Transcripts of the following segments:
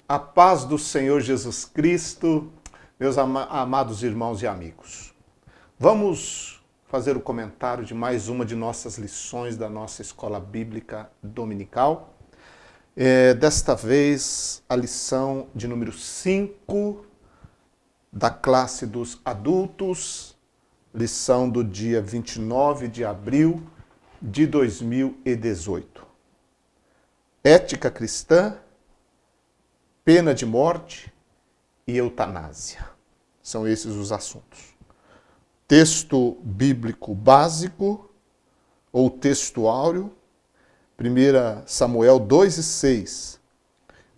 A paz do Senhor Jesus Cristo, meus amados irmãos e amigos. Vamos fazer o comentário de mais uma de nossas lições da nossa Escola Bíblica Dominical. Desta vez, a lição de número 5 da classe dos adultos, lição do dia 29 de abril de 2018. Ética cristã, pena de morte e eutanásia. São esses os assuntos. Texto bíblico básico ou texto áureo, 1 Samuel 2:6.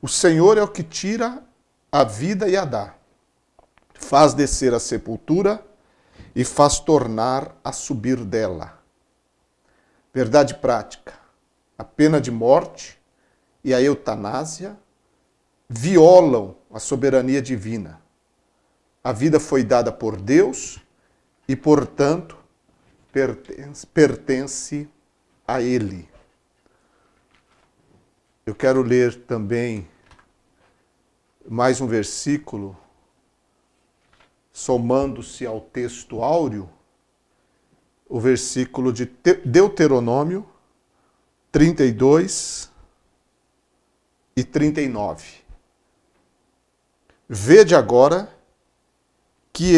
O Senhor é o que tira a vida e a dá, faz descer a sepultura e faz tornar a subir dela. Verdade prática, a pena de morte e a eutanásia violam a soberania divina. A vida foi dada por Deus e, portanto, pertence a Ele. Eu quero ler também mais um versículo, somando-se ao texto áureo, o versículo de Deuteronômio 32 e 39. Vede agora que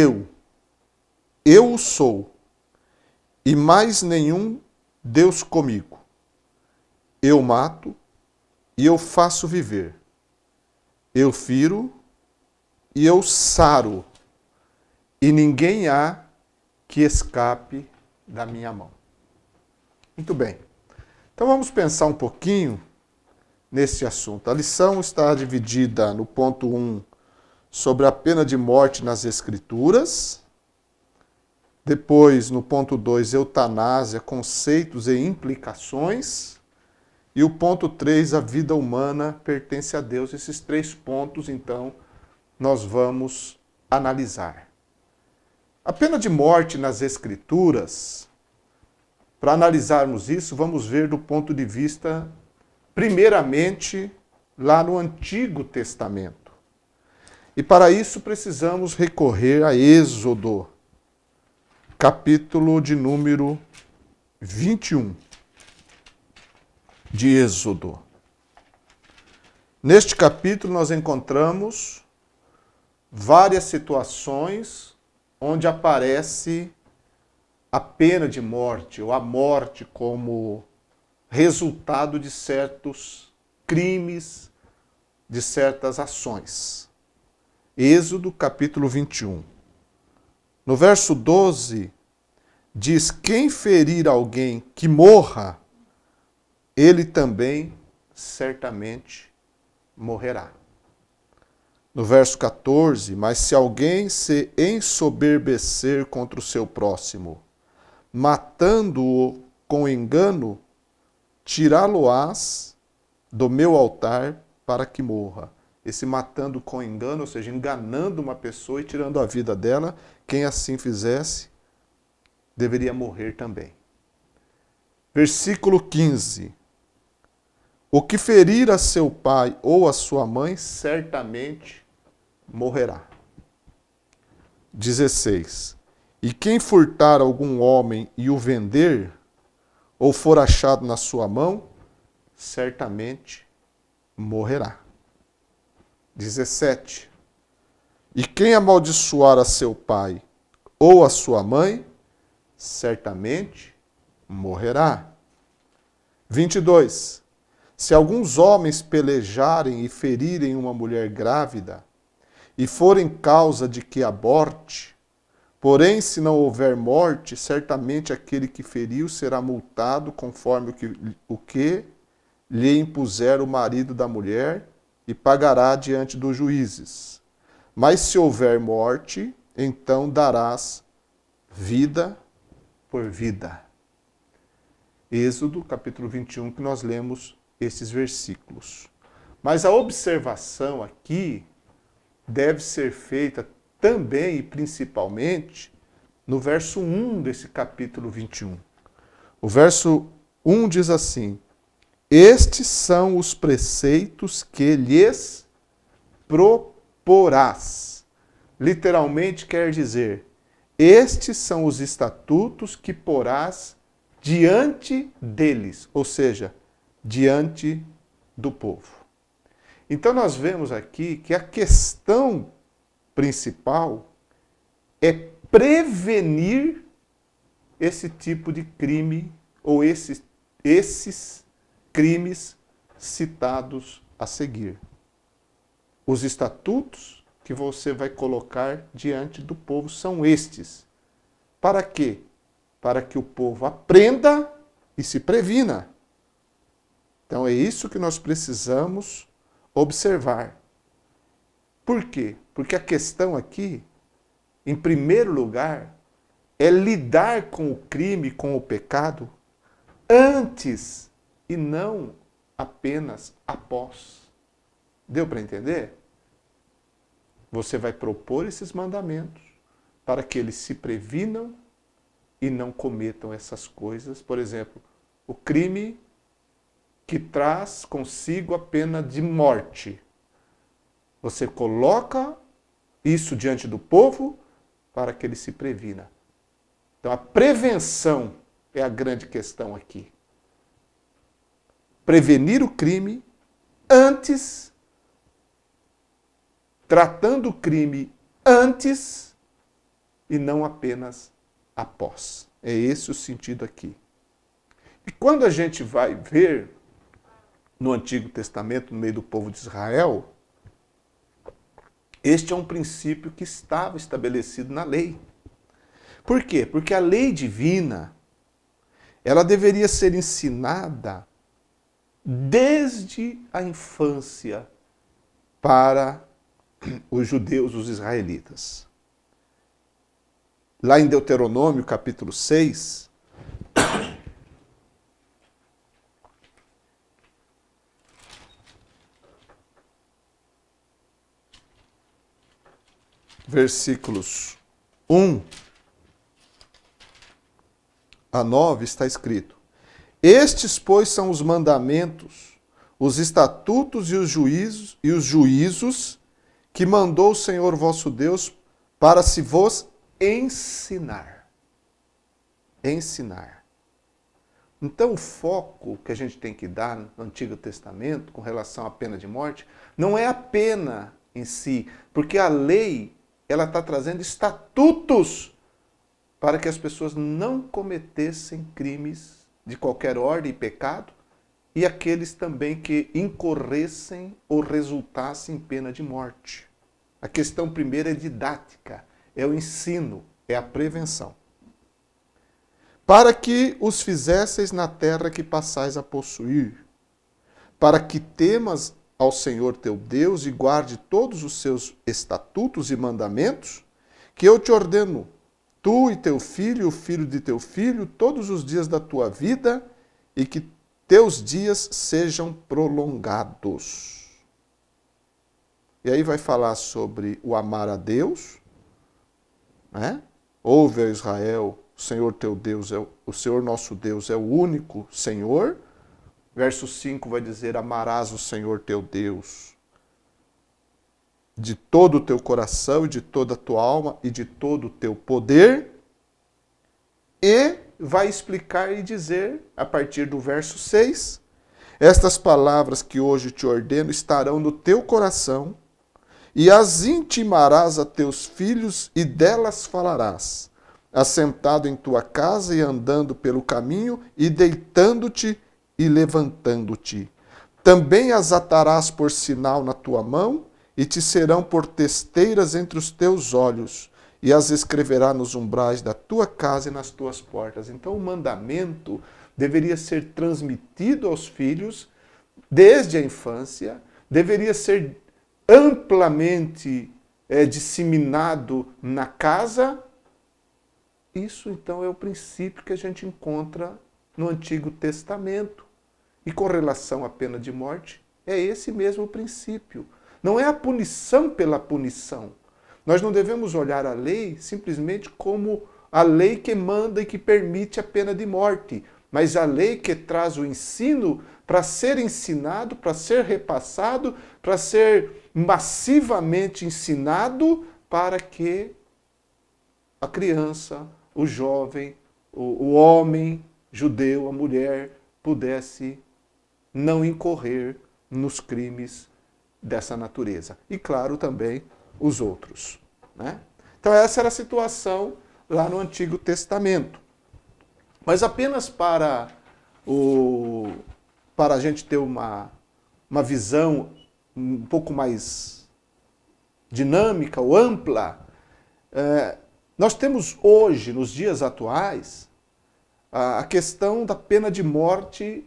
eu sou, e mais nenhum Deus comigo. Eu mato e eu faço viver. Eu firo e eu saro, e ninguém há que escape da minha mão. Muito bem. Então vamos pensar um pouquinho nesse assunto. A lição está dividida no ponto 1, sobre a pena de morte nas Escrituras. Depois, no ponto 2, eutanásia, conceitos e implicações. E o ponto 3, a vida humana pertence a Deus. Esses 3 pontos, então, nós vamos analisar. A pena de morte nas Escrituras, para analisarmos isso, vamos ver do ponto de vista, primeiramente, lá no Antigo Testamento. E para isso precisamos recorrer a Êxodo, capítulo de número 21 de Êxodo. Neste capítulo nós encontramos várias situações onde aparece a pena de morte, ou a morte como resultado de certos crimes, de certas ações. Êxodo, capítulo 21. No verso 12, diz: quem ferir alguém que morra, ele também certamente morrerá. No verso 14, mas se alguém se ensoberbecer contra o seu próximo, matando-o com engano, tirá-lo-ás do meu altar para que morra. Esse matando com engano, ou seja, enganando uma pessoa e tirando a vida dela, quem assim fizesse, deveria morrer também. Versículo 15. O que ferir a seu pai ou a sua mãe, certamente morrerá. 16. E quem furtar algum homem e o vender, ou for achado na sua mão, certamente morrerá. 17. E quem amaldiçoar a seu pai ou a sua mãe, certamente morrerá. 22. Se alguns homens pelejarem e ferirem uma mulher grávida, e forem causa de que aborte, porém, se não houver morte, certamente aquele que feriu será multado conforme o que lhe impuser o marido da mulher, e pagará diante dos juízes. Mas se houver morte, então darás vida por vida. Êxodo, capítulo 21, que nós lemos esses versículos. Mas a observação aqui deve ser feita também e principalmente no verso 1 desse capítulo 21. O verso 1 diz assim: estes são os preceitos que lhes proporás. Literalmente quer dizer, estes são os estatutos que porás diante deles, ou seja, diante do povo. Então nós vemos aqui que a questão principal é prevenir esse tipo de crime ou esses crimes citados a seguir. Os estatutos que você vai colocar diante do povo são estes. Para quê? Para que o povo aprenda e se previna. Então é isso que nós precisamos observar. Por quê? Porque a questão aqui, em primeiro lugar, é lidar com o crime, com o pecado, antes e não apenas após. Deu para entender? Você vai propor esses mandamentos para que eles se previnam e não cometam essas coisas. Por exemplo, o crime que traz consigo a pena de morte. Você coloca isso diante do povo para que ele se previna. Então a prevenção é a grande questão aqui. Prevenir o crime antes, tratando o crime antes e não apenas após. É esse o sentido aqui. E quando a gente vai ver no Antigo Testamento, no meio do povo de Israel, este é um princípio que estava estabelecido na lei. Por quê? Porque a lei divina, ela deveria ser ensinada desde a infância para os judeus, os israelitas. Lá em Deuteronômio, capítulo 6, versículos 1 a 9, está escrito: Estes, pois, são os mandamentos, os estatutos e os juízos que mandou o Senhor vosso Deus para se vos ensinar. Ensinar. Então o foco que a gente tem que dar no Antigo Testamento com relação à pena de morte não é a pena em si, porque a lei ela está trazendo estatutos para que as pessoas não cometessem crimes de qualquer ordem e pecado, e aqueles também que incorressem ou resultassem em pena de morte. A questão primeira é didática, é o ensino, é a prevenção. Para que os fizesseis na terra que passais a possuir, para que temas ao Senhor teu Deus e guarde todos os seus estatutos e mandamentos, que eu te ordeno, tu e teu filho, e o filho de teu filho, todos os dias da tua vida, e que teus dias sejam prolongados. E aí vai falar sobre o amar a Deus, né? Ouve, ó Israel, o Senhor teu Deus, o Senhor nosso Deus é o único Senhor. Verso 5 vai dizer, amarás o Senhor teu Deus de todo o teu coração e de toda a tua alma e de todo o teu poder. E vai explicar e dizer, a partir do verso 6, estas palavras que hoje te ordeno estarão no teu coração e as intimarás a teus filhos e delas falarás, assentado em tua casa e andando pelo caminho e deitando-te e levantando-te. Também as atarás por sinal na tua mão e te serão por testeiras entre os teus olhos, e as escreverá nos umbrais da tua casa e nas tuas portas. Então o mandamento deveria ser transmitido aos filhos desde a infância, deveria ser amplamente disseminado na casa. Isso então é o princípio que a gente encontra no Antigo Testamento. E com relação à pena de morte, é esse mesmo princípio. Não é a punição pela punição. Nós não devemos olhar a lei simplesmente como a lei que manda e que permite a pena de morte. mas a lei que traz o ensino para ser ensinado, para ser repassado, para ser massivamente ensinado, para que a criança, o jovem, o homem judeu, a mulher, pudesse não incorrer nos crimes dessa natureza. E, claro, também os outros, né? Então essa era a situação lá no Antigo Testamento. Mas apenas para a gente ter uma visão um pouco mais dinâmica ou ampla, nós temos hoje, nos dias atuais, a questão da pena de morte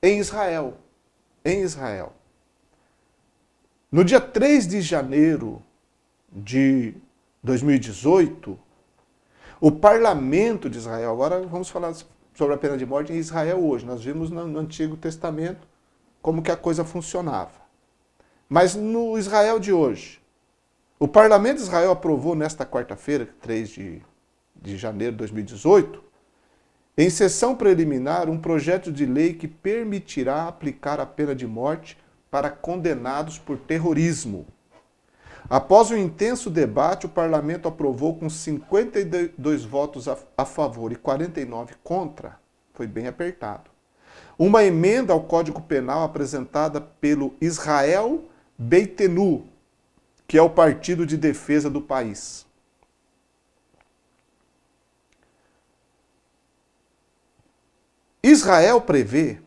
em Israel. Em Israel. No dia 3 de janeiro de 2018, o parlamento de Israel, agora vamos falar sobre a pena de morte em Israel hoje, nós vimos no Antigo Testamento como que a coisa funcionava. Mas no Israel de hoje, o parlamento de Israel aprovou nesta quarta-feira, 3 de janeiro de 2018, em sessão preliminar, um projeto de lei que permitirá aplicar a pena de morte para condenados por terrorismo. Após um intenso debate, o parlamento aprovou com 52 votos a favor e 49 contra, foi bem apertado, uma emenda ao Código Penal apresentada pelo Israel Beitenu, que é o partido de defesa do país. Israel prevê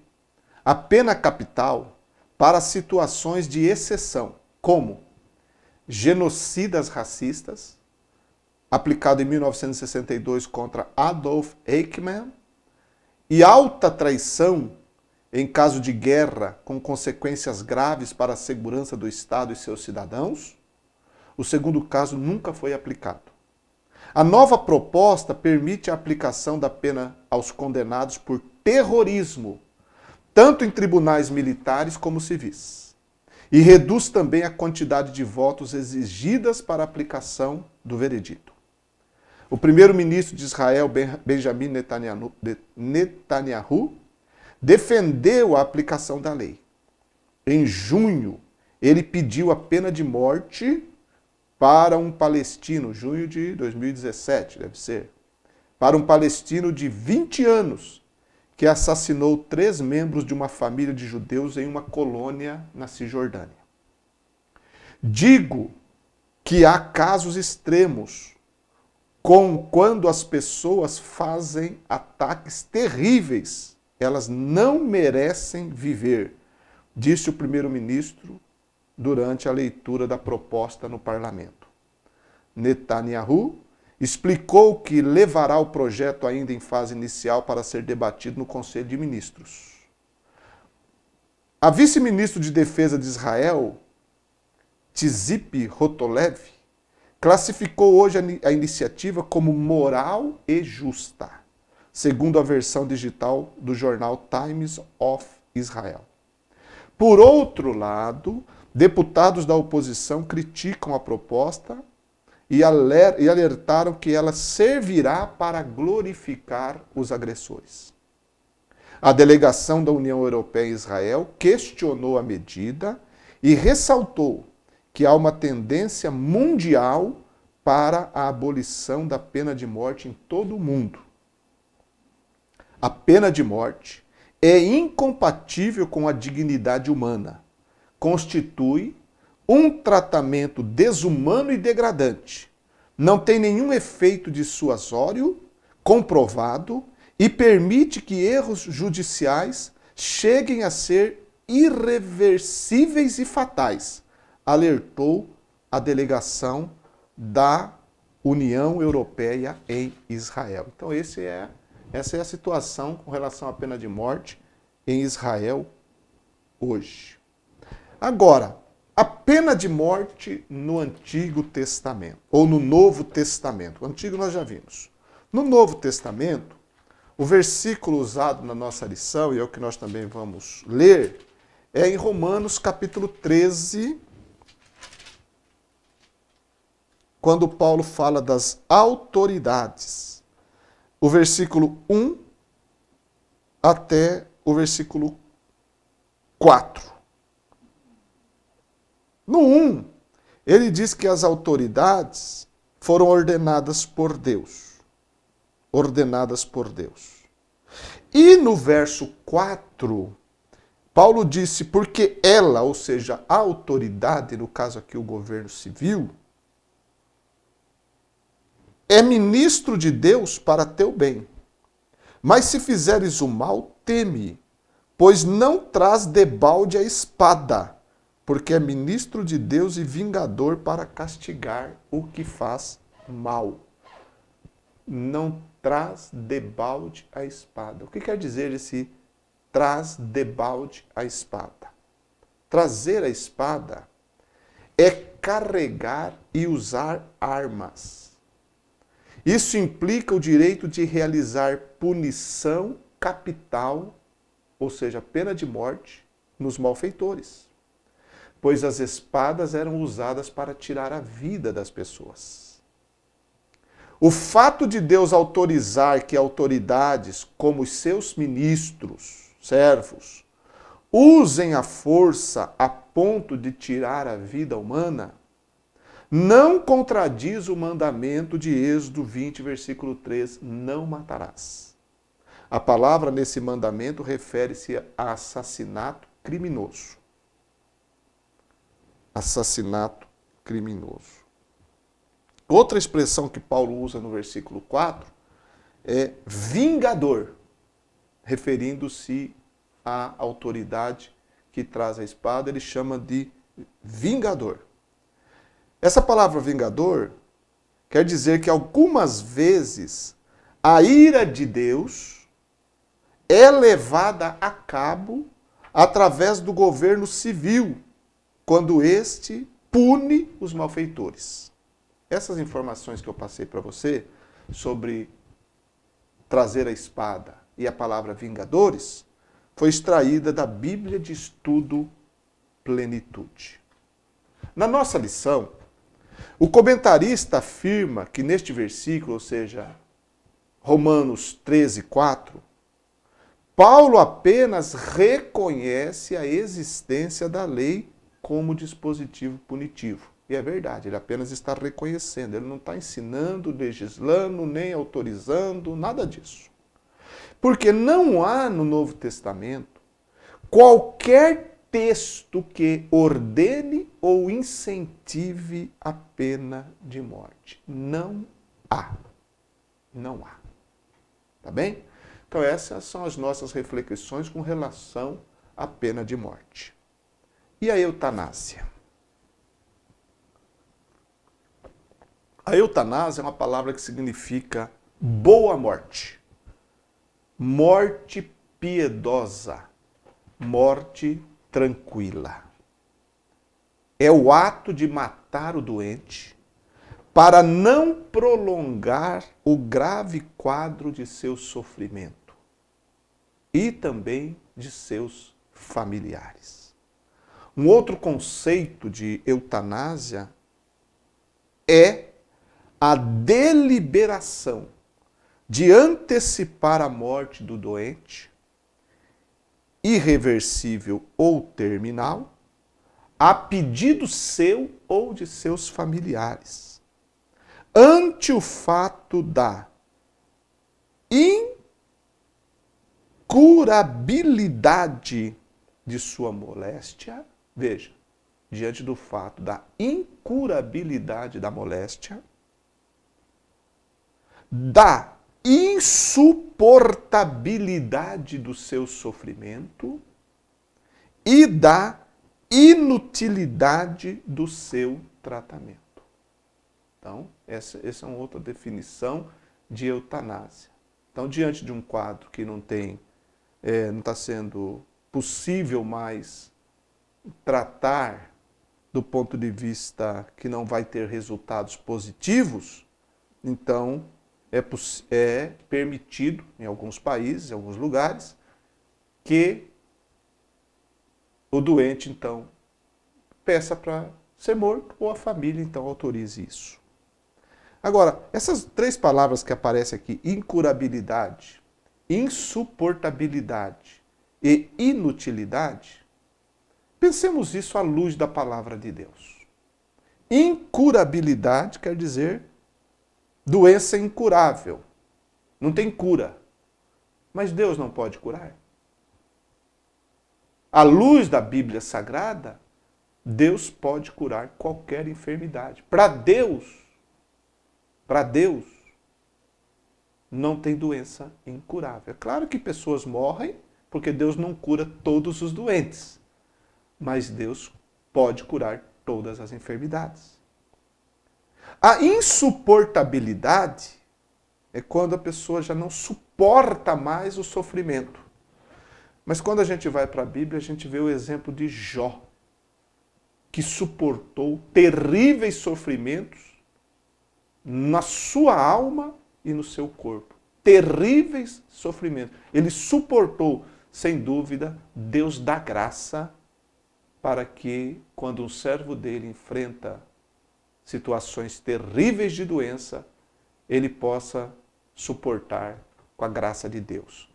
a pena capital para situações de exceção, como genocidas racistas, aplicado em 1962 contra Adolf Eichmann, e alta traição em caso de guerra com consequências graves para a segurança do Estado e seus cidadãos. O segundo caso nunca foi aplicado. A nova proposta permite a aplicação da pena aos condenados por terrorismo, tanto em tribunais militares como civis. E reduz também a quantidade de votos exigidas para a aplicação do veredito. O primeiro-ministro de Israel, Benjamin Netanyahu, defendeu a aplicação da lei. Em junho, ele pediu a pena de morte para um palestino, junho de 2017, deve ser, para um palestino de 20 anos, que assassinou 3 membros de uma família de judeus em uma colônia na Cisjordânia. Digo que há casos extremos, quando as pessoas fazem ataques terríveis, elas não merecem viver, disse o primeiro-ministro durante a leitura da proposta no parlamento. Netanyahu explicou que levará o projeto ainda em fase inicial para ser debatido no Conselho de Ministros. A vice-ministro de Defesa de Israel, Tzipi Rotolev, classificou hoje a iniciativa como moral e justa, segundo a versão digital do jornal Times of Israel. Por outro lado, deputados da oposição criticam a proposta e alertaram que ela servirá para glorificar os agressores. A delegação da União Europeia em Israel questionou a medida e ressaltou que há uma tendência mundial para a abolição da pena de morte em todo o mundo. A pena de morte é incompatível com a dignidade humana, constitui um tratamento desumano e degradante, não tem nenhum efeito dissuasório comprovado e permite que erros judiciais cheguem a ser irreversíveis e fatais, alertou a delegação da União Europeia em Israel. Então essa é a situação com relação à pena de morte em Israel hoje. Agora, a pena de morte no Antigo Testamento, ou no Novo Testamento. O Antigo nós já vimos. No Novo Testamento, o versículo usado na nossa lição, e é o que nós também vamos ler, é em Romanos capítulo 13, quando Paulo fala das autoridades. O versículo 1 até o versículo 4. No 1, ele diz que as autoridades foram ordenadas por Deus. Ordenadas por Deus. E no verso 4, Paulo disse, porque ela, ou seja, a autoridade, no caso aqui o governo civil, é ministro de Deus para teu bem. Mas se fizeres o mal, teme, pois não traz debalde a espada, porque é ministro de Deus e vingador para castigar o que faz mal. Não traz debalde a espada. O que quer dizer esse traz debalde a espada? Trazer a espada é carregar e usar armas. Isso implica o direito de realizar punição capital, ou seja, pena de morte, nos malfeitores, pois as espadas eram usadas para tirar a vida das pessoas. O fato de Deus autorizar que autoridades, como os seus ministros, servos, usem a força a ponto de tirar a vida humana, não contradiz o mandamento de Êxodo 20, versículo 3, não matarás. A palavra nesse mandamento refere-se a assassinato criminoso. Assassinato criminoso. Outra expressão que Paulo usa no versículo 4 é vingador, referindo-se à autoridade que traz a espada, ele chama de vingador. Essa palavra vingador quer dizer que algumas vezes a ira de Deus é levada a cabo através do governo civil, quando este pune os malfeitores. Essas informações que eu passei para você sobre trazer a espada e a palavra vingadores foi extraída da Bíblia de Estudo Plenitude. Na nossa lição, o comentarista afirma que neste versículo, ou seja, Romanos 13, 4, Paulo apenas reconhece a existência da lei como dispositivo punitivo. E é verdade, ele apenas está reconhecendo, ele não está ensinando, legislando, nem autorizando, nada disso. Porque não há no Novo Testamento qualquer texto que ordene ou incentive a pena de morte. Não há. Não há. Tá bem? Então essas são as nossas reflexões com relação à pena de morte. E a eutanásia? A eutanásia é uma palavra que significa boa morte. Morte piedosa. Morte tranquila. É o ato de matar o doente para não prolongar o grave quadro de seu sofrimento e também de seus familiares. Um outro conceito de eutanásia é a deliberação de antecipar a morte do doente, irreversível ou terminal, a pedido seu ou de seus familiares, ante o fato da incurabilidade de sua moléstia, veja, diante do fato da incurabilidade da moléstia, da insuportabilidade do seu sofrimento e da inutilidade do seu tratamento. Então, essa é uma outra definição de eutanásia. Então, diante de um quadro que não está sendo possível mais tratar do ponto de vista que não vai ter resultados positivos, então é permitido em alguns países, em alguns lugares, que o doente, então, peça para ser morto ou a família, então, autorize isso. Agora, essas três palavras que aparecem aqui, incurabilidade, insuportabilidade e inutilidade, pensemos isso à luz da palavra de Deus. Incurabilidade quer dizer doença incurável. Não tem cura. Mas Deus não pode curar. À luz da Bíblia Sagrada, Deus pode curar qualquer enfermidade. Para Deus, não tem doença incurável. É claro que pessoas morrem porque Deus não cura todos os doentes. Mas Deus pode curar todas as enfermidades. A insuportabilidade é quando a pessoa já não suporta mais o sofrimento. Mas quando a gente vai para a Bíblia, a gente vê o exemplo de Jó, que suportou terríveis sofrimentos na sua alma e no seu corpo. Terríveis sofrimentos. Ele suportou, sem dúvida, Deus dá graça para que, quando um servo dele enfrenta situações terríveis de doença, ele possa suportar com a graça de Deus.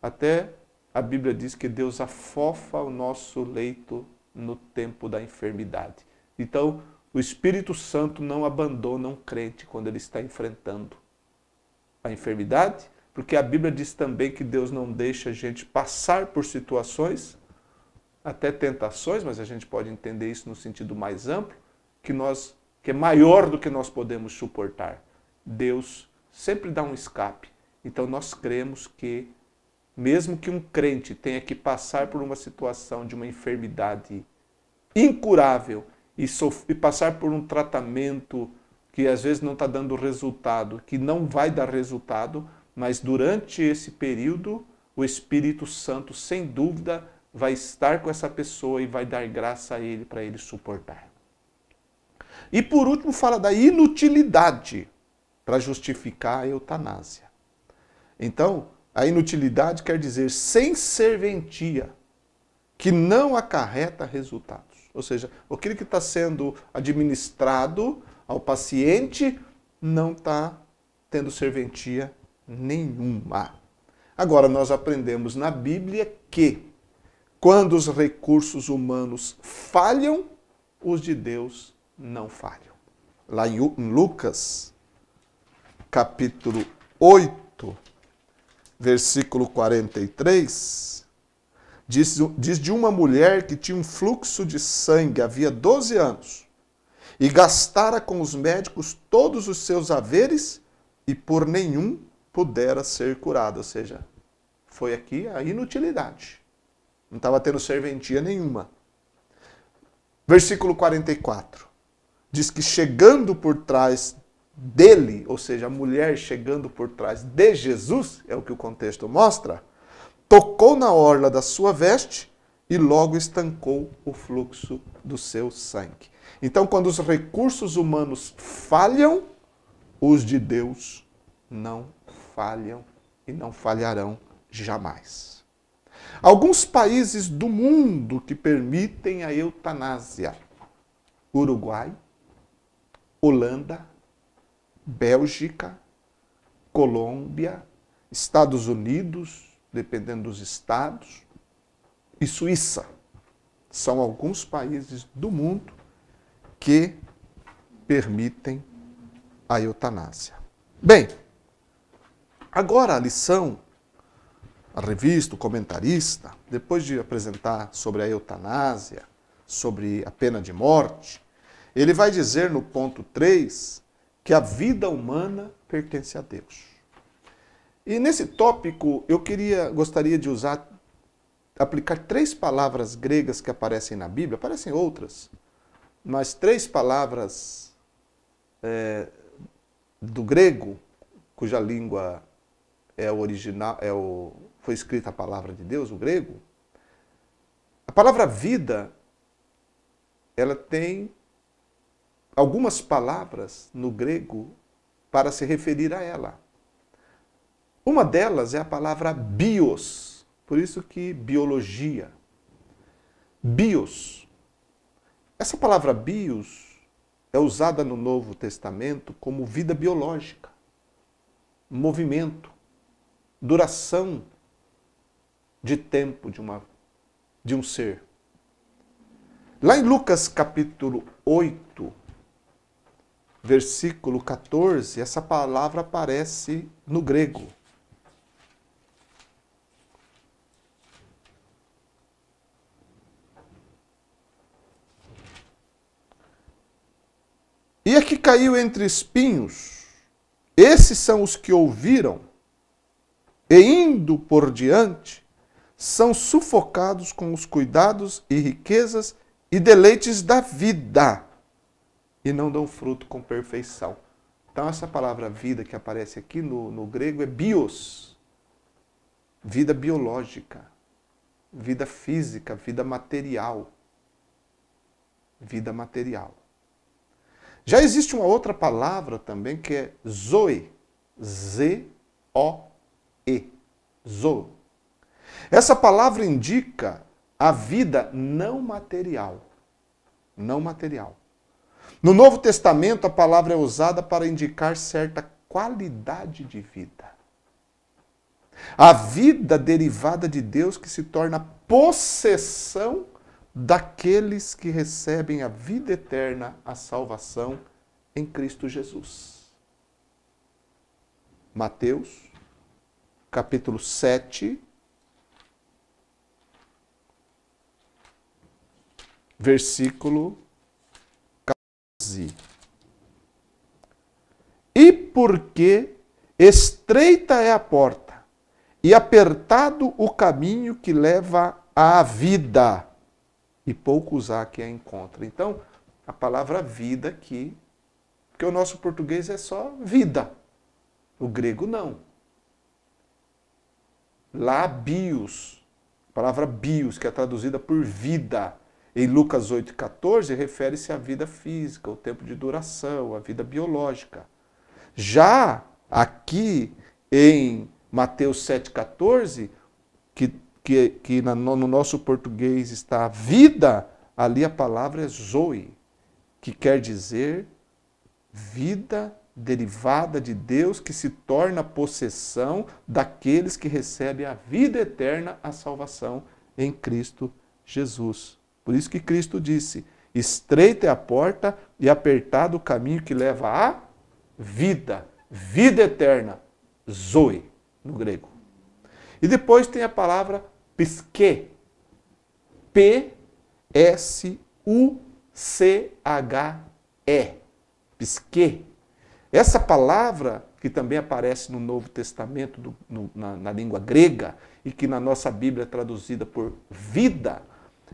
Até a Bíblia diz que Deus afofa o nosso leito no tempo da enfermidade. Então, o Espírito Santo não abandona um crente quando ele está enfrentando a enfermidade, porque a Bíblia diz também que Deus não deixa a gente passar por situações, até tentações, mas a gente pode entender isso no sentido mais amplo, que é maior do que nós podemos suportar. Deus sempre dá um escape. Então nós cremos que, mesmo que um crente tenha que passar por uma situação de uma enfermidade incurável e passar por um tratamento que às vezes não está dando resultado, que não vai dar resultado, mas durante esse período o Espírito Santo, sem dúvida, vai estar com essa pessoa e vai dar graça a ele para ele suportar. E por último fala da inutilidade para justificar a eutanásia. Então, a inutilidade quer dizer sem serventia, que não acarreta resultados. Ou seja, aquilo que está sendo administrado ao paciente não está tendo serventia nenhuma. Agora, nós aprendemos na Bíblia que, quando os recursos humanos falham, os de Deus não falham. Lá em Lucas, capítulo 8, versículo 43, diz de uma mulher que tinha um fluxo de sangue havia 12 anos e gastara com os médicos todos os seus haveres e por nenhum pudera ser curada. Ou seja, foi aqui a inutilidade. Não estava tendo serventia nenhuma. Versículo 44. Diz que chegando por trás dele, ou seja, a mulher chegando por trás de Jesus, é o que o contexto mostra, tocou na orla da sua veste e logo estancou o fluxo do seu sangue. Então, quando os recursos humanos falham, os de Deus não falham e não falharão jamais. Alguns países do mundo que permitem a eutanásia: Uruguai, Holanda, Bélgica, Colômbia, Estados Unidos, dependendo dos estados, e Suíça. São alguns países do mundo que permitem a eutanásia. Bem, agora a lição, a revista, o comentarista, depois de apresentar sobre a eutanásia, sobre a pena de morte, ele vai dizer no ponto 3 que a vida humana pertence a Deus. E nesse tópico eu gostaria de aplicar 3 palavras gregas que aparecem na Bíblia, aparecem outras, mas 3 palavras do grego, cuja língua é original, foi escrita a palavra de Deus, o grego. A palavra vida, ela tem algumas palavras no grego para se referir a ela. Uma delas é a palavra bios, por isso que biologia. Bios. Essa palavra bios é usada no Novo Testamento como vida biológica, movimento, duração de tempo de um ser. Lá em Lucas capítulo 8, versículo 14, essa palavra aparece no grego. E a que caiu entre espinhos, esses são os que ouviram, e indo por diante, são sufocados com os cuidados e riquezas e deleites da vida, e não dão fruto com perfeição. Então essa palavra vida que aparece aqui no grego é bios, vida biológica, vida física, vida material. Vida material. Já existe uma outra palavra também que é zoe. Z-O-E. Zoe. Essa palavra indica a vida não material. Não material. No Novo Testamento, a palavra é usada para indicar certa qualidade de vida. A vida derivada de Deus que se torna possessão daqueles que recebem a vida eterna, a salvação em Cristo Jesus. Mateus, capítulo 7, versículo 14. E porque estreita é a porta, e apertado o caminho que leva à vida, e poucos há que a encontram. Então, a palavra vida aqui, porque o nosso português é só vida. O grego não. Lá, bios, a palavra bios, que é traduzida por vida, em Lucas 8,14, refere-se à vida física, o tempo de duração, a vida biológica. Já aqui em Mateus 7,14, que no nosso português está vida, ali a palavra é zoe, que quer dizer vida derivada de Deus que se torna possessão daqueles que recebem a vida eterna, a salvação em Cristo Jesus. Por isso que Cristo disse, estreita é a porta e apertado o caminho que leva à vida, vida eterna, zoe, no grego. E depois tem a palavra psique, P-S-U-C-H-E, psique. Essa palavra, que também aparece no Novo Testamento, na língua grega, e que na nossa Bíblia é traduzida por vida,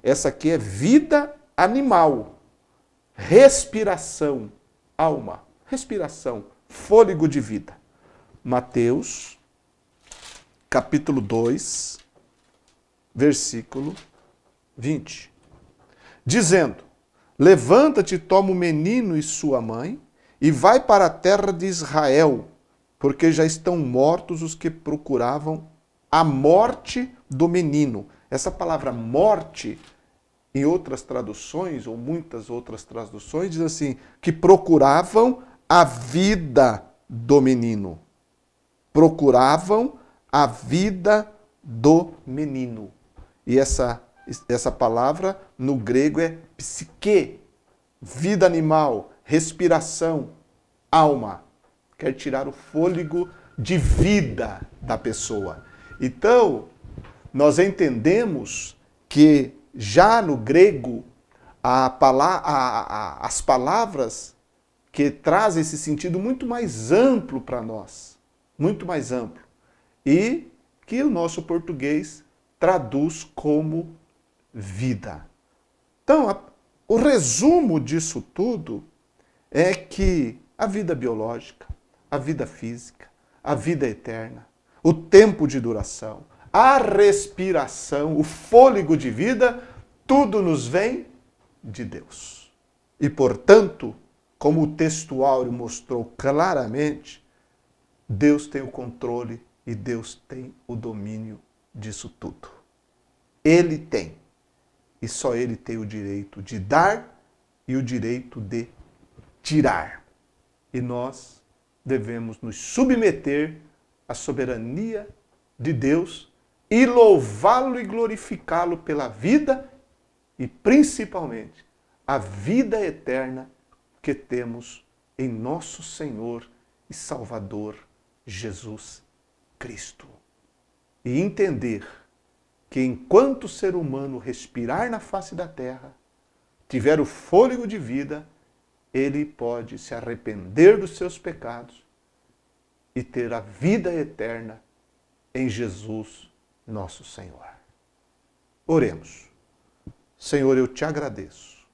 essa aqui é vida animal, respiração, alma, respiração, fôlego de vida. Mateus, capítulo 2, versículo 20. Dizendo, levanta-te, toma o menino e sua mãe, e vai para a terra de Israel, porque já estão mortos os que procuravam a morte do menino. Essa palavra morte, em outras traduções, ou muitas outras traduções, diz assim, que procuravam a vida do menino. Procuravam a vida do menino. E essa palavra no grego é psique, vida animal, respiração, alma. Quer tirar o fôlego de vida da pessoa. Então, nós entendemos que já no grego, as palavras que trazem esse sentido muito mais amplo para nós, muito mais amplo, e que o nosso português traduz como vida. Então, o resumo disso tudo é que a vida biológica, a vida física, a vida eterna, o tempo de duração, a respiração, o fôlego de vida, tudo nos vem de Deus. E, portanto, como o texto áureo mostrou claramente, Deus tem o controle e Deus tem o domínio disso tudo. Ele tem. E só Ele tem o direito de dar e o direito de tirar. E nós devemos nos submeter à soberania de Deus e louvá-lo e glorificá-lo pela vida e principalmente a vida eterna que temos em nosso Senhor e Salvador Jesus Cristo. E entender que enquanto o ser humano respirar na face da terra, tiver o fôlego de vida, ele pode se arrepender dos seus pecados e ter a vida eterna em Jesus, nosso Senhor. Oremos. Senhor, eu te agradeço,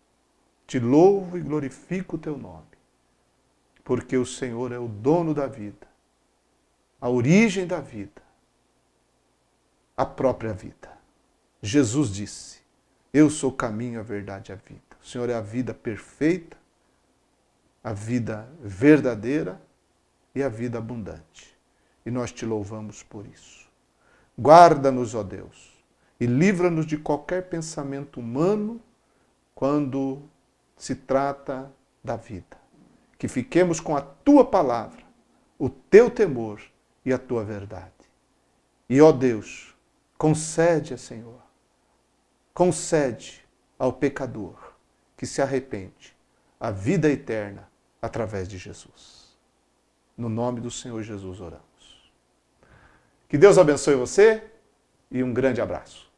te louvo e glorifico o teu nome, porque o Senhor é o dono da vida, a origem da vida, a própria vida. Jesus disse, eu sou o caminho, a verdade e a vida. O Senhor é a vida perfeita, a vida verdadeira e a vida abundante. E nós te louvamos por isso. Guarda-nos, ó Deus, e livra-nos de qualquer pensamento humano quando se trata da vida. Que fiquemos com a tua palavra, o teu temor e a tua verdade. E, ó Deus, concede, Senhor, concede ao pecador que se arrepende a vida eterna através de Jesus. No nome do Senhor Jesus oramos. Que Deus abençoe você e um grande abraço.